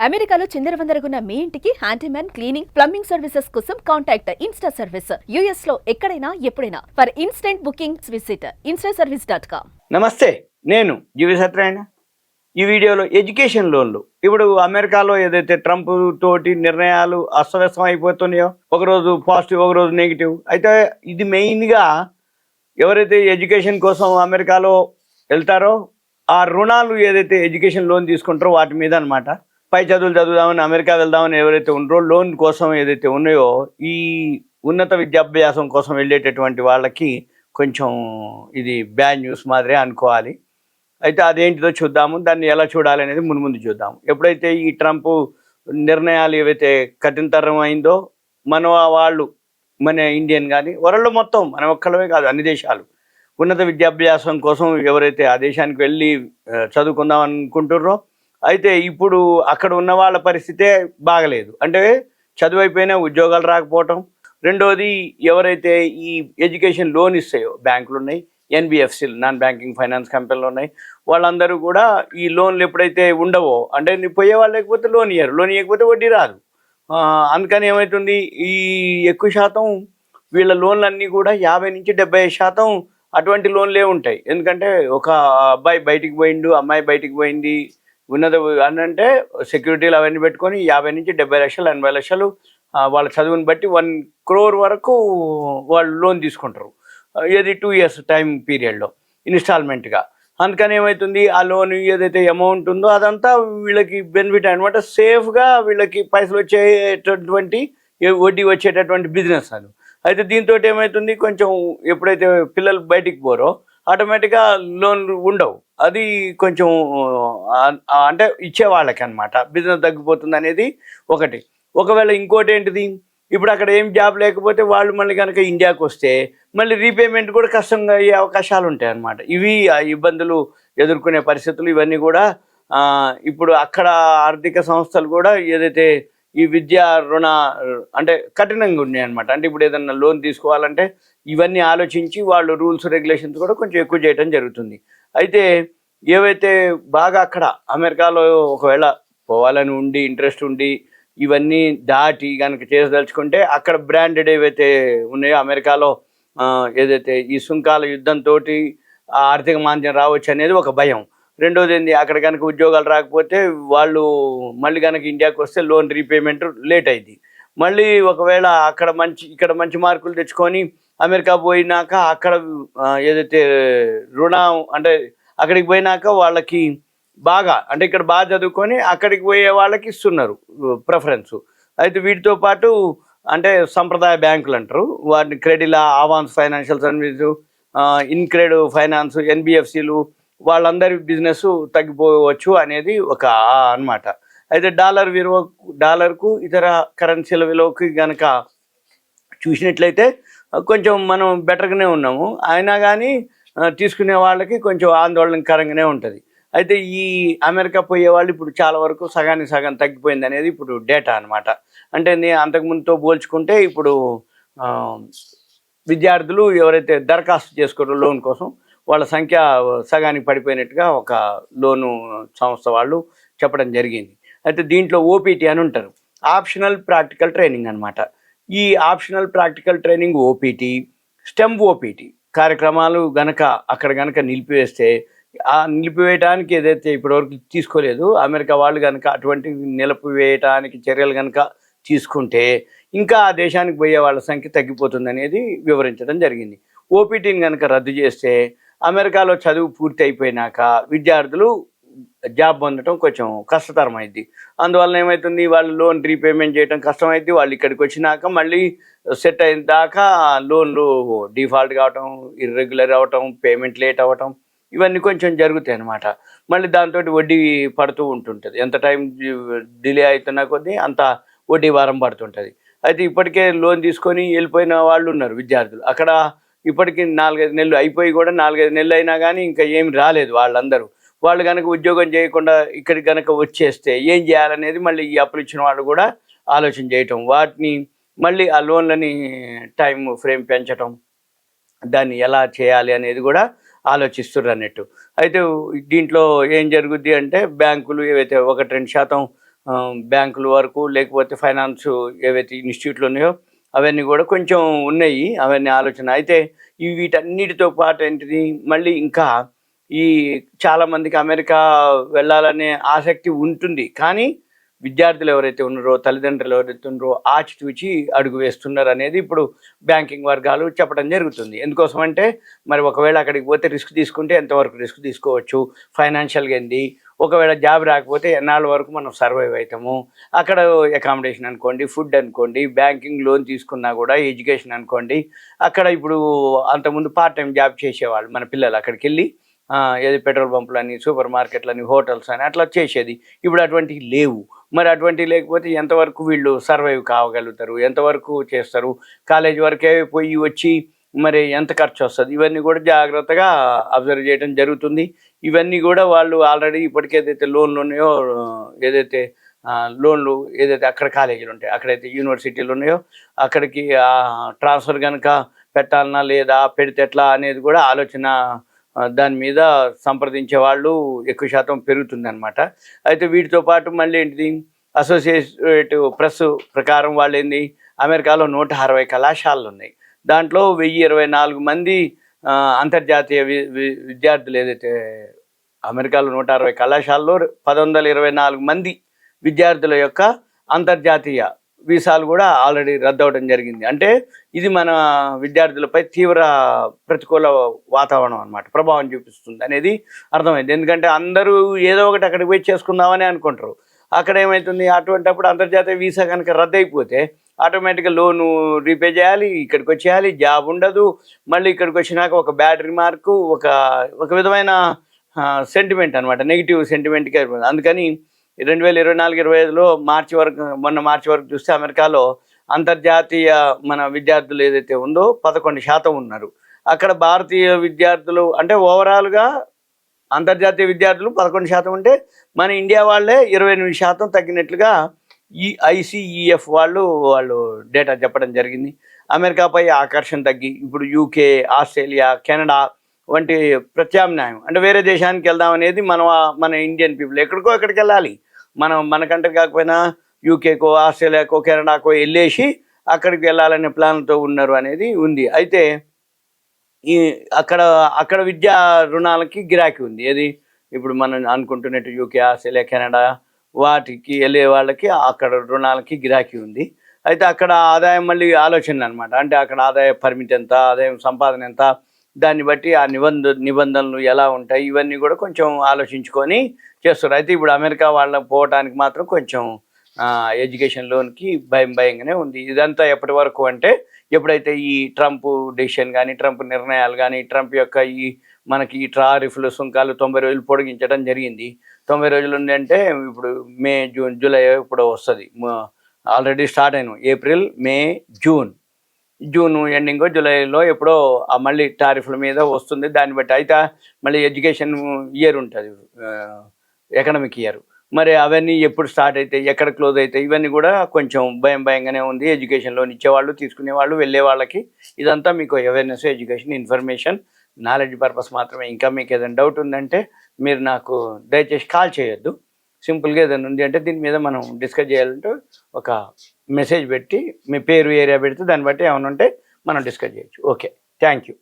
అమెరికాలో చిందరవందరగున్న మీ ఇంటికి handyman cleaning plumbing services కోసం కాంటాక్ట్ ఇన్స్టా సర్వీస్. యుఎస్ లో ఎక్కడైనా ఎప్పుడైనా for instant booking visit instaservice.com. నమస్తే, నేను జీవి సత్యనారాయణ. ఈ వీడియోలో ఎడ్యుకేషన్ లోన్లు ఇప్పుడు అమెరికాలో ఏదైతే ట్రంప్ తోటి నిర్ణయాలు అస్తవ్యస్తం అయిపోతున్నాయో, ఒకరోజు పాజిటివ్ ఒకరోజు నెగిటివ్. అయితే ఇది మెయిన్గా ఎవరైతే ఎడ్యుకేషన్ కోసం అమెరికాలో వెళ్తారో ఆ రుణాలు ఏదైతే ఎడ్యుకేషన్ లోన్ తీసుకుంటారో వాటి మీద అనమాట. పై చదువులు చదువుదామని అమెరికా వెళ్దామని ఎవరైతే ఉన్నారో లోన్ కోసం ఏదైతే ఉన్నాయో ఈ ఉన్నత విద్యాభ్యాసం కోసం వెళ్ళేటటువంటి వాళ్ళకి కొంచెం ఇది బ్యాడ్ న్యూస్ మాదిరే అనుకోవాలి. అయితే అదేంటిదో చూద్దాము, దాన్ని ఎలా చూడాలి అనేది ముందు చూద్దాము. ఎప్పుడైతే ఈ ట్రంప్ నిర్ణయాలు ఏవైతే కఠినతరం అయిందో వాళ్ళు మన ఇండియన్ కానీ వరల్డ్ మొత్తం మన ఒక్కళ్ళమే కాదు అన్ని దేశాలు ఉన్నత విద్యాభ్యాసం కోసం ఎవరైతే ఆ దేశానికి వెళ్ళి చదువుకుందాం అనుకుంటుర్రో అయితే ఇప్పుడు అక్కడ ఉన్న వాళ్ళ పరిస్థితే బాగలేదు. అంటే చదువు అయిపోయినా ఉద్యోగాలు రాకపోవటం, రెండోది ఎవరైతే ఈ ఎడ్యుకేషన్ లోన్ ఇస్తాయో బ్యాంకులు ఉన్నాయి, ఎన్బిఎఫ్సిలు నాన్ బ్యాంకింగ్ ఫైనాన్స్ కంపెనీలు ఉన్నాయి, వాళ్ళందరూ కూడా ఈ లోన్లు ఎప్పుడైతే ఉండవో అంటే పోయే వాళ్ళు లేకపోతే లోన్ ఇవ్వకపోతే వడ్డీ రాదు. అందుకని ఏమవుతుంది, ఈ ఎక్కువ శాతం వీళ్ళ లోన్లన్నీ కూడా 50 నుంచి 75% అటువంటి లోన్లే ఉంటాయి. ఎందుకంటే ఒక అబ్బాయి బయటికి పోయిండు, అమ్మాయి బయటికి పోయింది, ఉన్నది అని అంటే సెక్యూరిటీలు అవన్నీ పెట్టుకొని 50 నుంచి 70 లక్షలు 80 లక్షలు వాళ్ళ చదువుని బట్టి 1 crore వరకు వాళ్ళు లోన్ తీసుకుంటారు. ఏది 2 years టైం పీరియడ్లో ఇన్స్టాల్మెంట్గా. అందుకని ఏమవుతుంది, ఆ లోన్ ఏదైతే అమౌంట్ ఉందో అదంతా వీళ్ళకి బెనిఫిట్ అనమాట. సేఫ్గా వీళ్ళకి పైసలు వచ్చేటటువంటి వడ్డీ వచ్చేటటువంటి బిజినెస్ అది. అయితే దీంతో ఏమవుతుంది, కొంచెం ఎప్పుడైతే పిల్లలు బయటికి పోరో ఆటోమేటిక్గా లోన్లు ఉండవు. అది కొంచెం అంటే ఇచ్చే వాళ్ళకి అనమాట బిజినెస్ తగ్గిపోతుంది అనేది ఒకటి. ఒకవేళ ఇంకోటి ఏంటిది, ఇప్పుడు అక్కడ ఏం జాబ్ లేకపోతే వాళ్ళు మళ్ళీ కనుక ఇండియాకి వస్తే మళ్ళీ రీపేమెంట్ కూడా కష్టంగా అయ్యే అవకాశాలు ఉంటాయి అన్నమాట. ఇవి ఇబ్బందులు ఎదుర్కొనే పరిస్థితులు ఇవన్నీ కూడా ఇప్పుడు అక్కడ ఆర్థిక సంస్థలు కూడా ఏదైతే ఈ విద్యా రుణ అంటే కఠినంగా ఉన్నాయి అనమాట. అంటే ఇప్పుడు ఏదన్నా లోన్ తీసుకోవాలంటే ఇవన్నీ ఆలోచించి వాళ్ళు రూల్స్ రెగ్యులేషన్స్ కూడా కొంచెం ఎక్కువ చేయడం జరుగుతుంది. అయితే ఏవైతే బాగా అక్కడ అమెరికాలో ఒకవేళ పోవాలని ఉండి ఇంట్రెస్ట్ ఉండి ఇవన్నీ దాటి కనుక చేసదలుచుకుంటే అక్కడ బ్రాండెడ్ ఏవైతే ఉన్నాయో అమెరికాలో ఏదైతే ఈ సుంకాల యుద్ధంతో ఆర్థిక మాంద్యం రావచ్చు అనేది ఒక భయం. రెండోది ఏంది, అక్కడ కనుక ఉద్యోగాలు రాకపోతే వాళ్ళు మళ్ళీ కనుక ఇండియాకి వస్తే లోన్ రీపేమెంట్ లేట్ అయింది. మళ్ళీ ఒకవేళ ఇక్కడ మంచి మార్కులు తెచ్చుకొని అమెరికా పోయినాక అక్కడ ఏదైతే రుణం అంటే అక్కడికి పోయినాక వాళ్ళకి బాగా అంటే ఇక్కడ బాగా చదువుకొని అక్కడికి పోయే వాళ్ళకి ఇస్తున్నారు ప్రిఫరెన్స్. అయితే వీటితో పాటు అంటే సంప్రదాయ బ్యాంకులు అంటారు వాటిని, క్రెడిలా, అవాన్స్ ఫైనాన్షియల్ సర్వీసు, ఇన్క్రెడ్ ఫైనాన్స్, ఎన్బిఎఫ్సిలు వాళ్ళందరి బిజినెస్ తగ్గిపోవచ్చు అనేది ఒక అన్నమాట. అయితే డాలర్కు ఇతర కరెన్సీల విలువకి కనుక చూసినట్లయితే కొంచెం మనం బెటర్గానే ఉన్నాము. అయినా కానీ తీసుకునే వాళ్ళకి కొంచెం ఆందోళనకరంగానే ఉంటుంది. అయితే ఈ అమెరికా పోయే వాళ్ళు ఇప్పుడు చాలా వరకు సగానికి సగం తగ్గిపోయింది అనేది ఇప్పుడు డేటా అనమాట. అంటే అంతకుముందుతో పోల్చుకుంటే ఇప్పుడు విద్యార్థులు ఎవరైతే దరఖాస్తు చేసుకున్నారో లోన్ కోసం వాళ్ళ సంఖ్య సగానికి పడిపోయినట్టుగా ఒక లోను సంస్థ వాళ్ళు చెప్పడం జరిగింది. అయితే దీంట్లో ఓపీటీ అని ఉంటారు, ఆప్షనల్ ప్రాక్టికల్ ట్రైనింగ్ అనమాట. ఈ optional practical training OPT, stem OPT కార్యక్రమాలు అక్కడ గనక నిలిపివేస్తే, ఆ నిలిపివేయటానికి ఏదైతే ఇప్పటివరకు తీసుకోలేదు అమెరికా వాళ్ళు కనుక అటువంటి నిలిపివేయటానికి చర్యలు కనుక తీసుకుంటే ఇంకా ఆ దేశానికి పోయే వాళ్ళ సంఖ్య తగ్గిపోతుంది అనేది వివరించడం జరిగింది. ఓపీటీని కనుక రద్దు చేస్తే అమెరికాలో చదువు పూర్తి అయిపోయినాక విద్యార్థులు జాబ్ పొందడం కొంచెం కష్టతరం అయింది. అందువల్ల ఏమవుతుంది, వాళ్ళు లోన్ రీపేమెంట్ చేయడం కష్టమైంది. వాళ్ళు ఇక్కడికి వచ్చినాక మళ్ళీ సెట్ అయిన దాకా లోన్లు డిఫాల్ట్ కావటం, ఇర్రెగ్యులర్ అవ్వటం, పేమెంట్ లేట్ అవ్వటం ఇవన్నీ కొంచెం జరుగుతాయి అన్నమాట. మళ్ళీ దాంతో వడ్డీ పడుతూ ఉంటుంటుంది. ఎంత టైం డిలే అవుతున్నా కొద్దీ అంత వడ్డీ భారం పడుతుంటుంది. అయితే ఇప్పటికే లోన్ తీసుకొని వెళ్ళిపోయిన వాళ్ళు ఉన్నారు విద్యార్థులు. అక్కడ ఇప్పటికీ 4-5 నెలలు అయిపోయి కూడా 4-5 నెలలు అయినా కానీ ఇంకా ఏమి రాలేదు వాళ్ళందరూ. వాళ్ళు కనుక ఉద్యోగం చేయకుండా ఇక్కడికి కనుక వచ్చేస్తే ఏం చేయాలనేది మళ్ళీ ఈ అప్పులు ఇచ్చిన వాళ్ళు కూడా ఆలోచన చేయటం, వాటిని మళ్ళీ ఆ లోన్లని టైం ఫ్రేమ్ పెంచటం, దాన్ని ఎలా చేయాలి అనేది కూడా ఆలోచిస్తున్నారు అన్నట్టు. అయితే దీంట్లో ఏం జరుగుద్ది అంటే బ్యాంకులు ఏవైతే 1-2% బ్యాంకుల వరకు, లేకపోతే ఫైనాన్స్ ఏవైతే ఇన్స్టిట్యూట్లు ఉన్నాయో అవన్నీ కూడా కొంచెం ఉన్నాయి, అవన్నీ ఆలోచన. అయితే వీటన్నిటితో పాటు ఏంటిది, మళ్ళీ ఇంకా ఈ చాలామందికి అమెరికా వెళ్ళాలనే ఆసక్తి ఉంటుంది. కానీ విద్యార్థులు ఎవరైతే ఉన్నారో, తల్లిదండ్రులు ఎవరైతే ఉన్నారో ఆచితూచి అడుగు వేస్తున్నారు అనేది ఇప్పుడు బ్యాంకింగ్ వర్గాలు చెప్పడం జరుగుతుంది. ఎందుకోసం అంటే మరి ఒకవేళ అక్కడికి పోతే రిస్క్ తీసుకుంటే ఎంతవరకు రిస్క్ తీసుకోవచ్చు, ఫైనాన్షియల్గా ఏంది, ఒకవేళ జాబ్ రాకపోతే ఎన్నాళ్ళ వరకు మనం సర్వైవ్ అవుతాము, అక్కడ అకామిడేషన్ అనుకోండి, ఫుడ్ అనుకోండి, బ్యాంకింగ్ లోన్ తీసుకున్నా కూడా, ఎడ్యుకేషన్ అనుకోండి. అక్కడ ఇప్పుడు అంతకుముందు పార్ట్ టైం జాబ్ చేసేవాళ్ళు మన పిల్లలు, అక్కడికి వెళ్ళి ఏది పెట్రోల్ పంపులని, సూపర్ మార్కెట్లని, హోటల్స్ అని అట్లా చేసేది. ఇప్పుడు అటువంటివి లేవు. మరి అటువంటివి లేకపోతే ఎంతవరకు వీళ్ళు సర్వైవ్ కావగలుగుతారు, ఎంతవరకు చేస్తారు, కాలేజ్ వరకే పోయి వచ్చి మరి ఎంత ఖర్చు వస్తుంది, ఇవన్నీ కూడా జాగ్రత్తగా అబ్జర్వ్ చేయడం జరుగుతుంది. ఇవన్నీ కూడా వాళ్ళు ఆల్రెడీ ఇప్పటికే ఏదైతే లోన్లు ఉన్నాయో, ఏదైతే లోన్లు ఏదైతే అక్కడ కాలేజీలు ఉంటాయి, అక్కడైతే యూనివర్సిటీలు ఉన్నాయో అక్కడికి ట్రాన్స్ఫర్ కనుక పెట్టాలన్నా లేదా పెడితే ఎట్లా అనేది కూడా ఆలోచన, దాని మీద సంప్రదించే వాళ్ళు ఎక్కువ శాతం పెరుగుతుంది అనమాట. అయితే వీటితో పాటు మళ్ళీ ఏంటిది, అసోసియేటివ్ ప్రెస్ ప్రకారం వాళ్ళు ఏంది, అమెరికాలో 160 కళాశాలలు ఉన్నాయి. దాంట్లో 1024 మంది అంతర్జాతీయ విద్యార్థులు, ఏదైతే అమెరికాలో 160 కళాశాలలో 1124 మంది విద్యార్థుల యొక్క అంతర్జాతీయ వీసాలు కూడా ఆల్రెడీ రద్దవడం జరిగింది. అంటే ఇది మన విద్యార్థులపై తీవ్ర ప్రతికూల వాతావరణం అనమాట, ప్రభావం చూపిస్తుంది అనేది అర్థమైంది. ఎందుకంటే అందరూ ఏదో ఒకటి అక్కడికి పోయి చేసుకుందామని అనుకుంటారు. అక్కడ ఏమవుతుంది, అటువంటిప్పుడు అంతర్జాతీయ వీసా కనుక రద్దు అయిపోతే ఆటోమేటిక్గా లోను రీపే చేయాలి, ఇక్కడికి వచ్చేయాలి, జాబ్ ఉండదు. మళ్ళీ ఇక్కడికి వచ్చినాక ఒక బ్యాడ్ రిమార్కు, ఒక విధమైన సెంటిమెంట్ అనమాట, నెగిటివ్ సెంటిమెంట్కి అయిపోతుంది. అందుకని 2024-25లో మొన్న మార్చి వరకు చూస్తే అమెరికాలో అంతర్జాతీయ మన విద్యార్థులు ఏదైతే ఉందో 11% ఉన్నారు. అక్కడ భారతీయ విద్యార్థులు అంటే ఓవరాల్గా అంతర్జాతీయ విద్యార్థులు 11% ఉంటే మన ఇండియా వాళ్ళే 28% తగ్గినట్లుగా ఈ ICEF వాళ్ళు డేటా చెప్పడం జరిగింది. అమెరికాపై ఆకర్షణ తగ్గి ఇప్పుడు UK, ఆస్ట్రేలియా, కెనడా వంటి ప్రత్యామ్నాయం అంటే వేరే దేశానికి వెళ్దాం అనేది మన ఇండియన్ పీపుల్ ఎక్కడికి వెళ్ళాలి, మన కంట్రీ కాకపోయినా యూకేకో, ఆస్ట్రేలియాకో, కెనడాకో వెళ్ళేసి అక్కడికి వెళ్ళాలనే ప్లాన్తో ఉన్నారు అనేది ఉంది. అయితే అక్కడ విద్యా రుణాలకి గిరాకీ ఉంది. ఏది ఇప్పుడు మనం అనుకుంటున్నట్టు UK, ఆస్ట్రేలియా, కెనడా వాటికి వెళ్ళే వాళ్ళకి అక్కడ రుణాలకి గిరాకీ ఉంది. అయితే అక్కడ ఆదాయం మళ్ళీ ఆలోచన అనమాట, అంటే అక్కడ ఆదాయ పరిమితి ఎంత, ఆదాయం సంపాదన ఎంత, దాన్ని బట్టి ఆ నిబంధనలు ఎలా ఉంటాయి, ఇవన్నీ కూడా కొంచెం ఆలోచించుకొని చేస్తారు. అయితే ఇప్పుడు అమెరికా వాళ్ళ పోవటానికి మాత్రం కొంచెం ఎడ్యుకేషన్ లోన్కి భయంగానే ఉంది. ఇదంతా ఎప్పటి వరకు అంటే ఎప్పుడైతే ఈ ట్రంప్ డెసిషన్ కానీ, ట్రంప్ నిర్ణయాలు కానీ, ట్రంప్ యొక్క మనకి ఈ టారిఫ్లు, సుంకాలు 90 రోజులు పొడిగించడం జరిగింది. 90 రోజులు ఉంది అంటే ఇప్పుడు మే, జూన్, జూలై ఇప్పుడు వస్తుంది. ఆల్రెడీ స్టార్ట్ అయినాం, ఏప్రిల్, మే, జూన్ ఎండింగ్, జూలైలో ఎప్పుడో మళ్ళీ టారిఫ్ల మీద వస్తుంది. దాన్ని బట్టి అయితే మళ్ళీ ఎడ్యుకేషన్ ఇయర్ ఉంటుంది, ఎకనామిక్ ఇయర్. మరి అవన్నీ ఎప్పుడు స్టార్ట్ అవుతాయి, ఎక్కడ క్లోజ్ అవుతాయి, ఇవన్నీ కూడా కొంచెం భయంగానే ఉంది. ఎడ్యుకేషన్ లోన్ ఇచ్చేవాళ్ళు, తీసుకునేవాళ్ళు, వెళ్ళే వాళ్ళకి ఇదంతా మీకు awareness, education, information, knowledge purpose మాత్రమే. ఇంకా మీకు ఏదైనా డౌట్ ఉందంటే మీరు నాకు దయచేసి కాల్ చేయొద్దు. సింపుల్గా ఏదైనా ఉంది అంటే దీని మీద మనం డిస్కస్ చేయాలంటే ఒక మెసేజ్ పెట్టి మీ పేరు, ఏరియా పెడితే దాన్ని బట్టి ఏమైనా ఉంటే మనం డిస్కస్ చేయొచ్చు. Okay, thank you.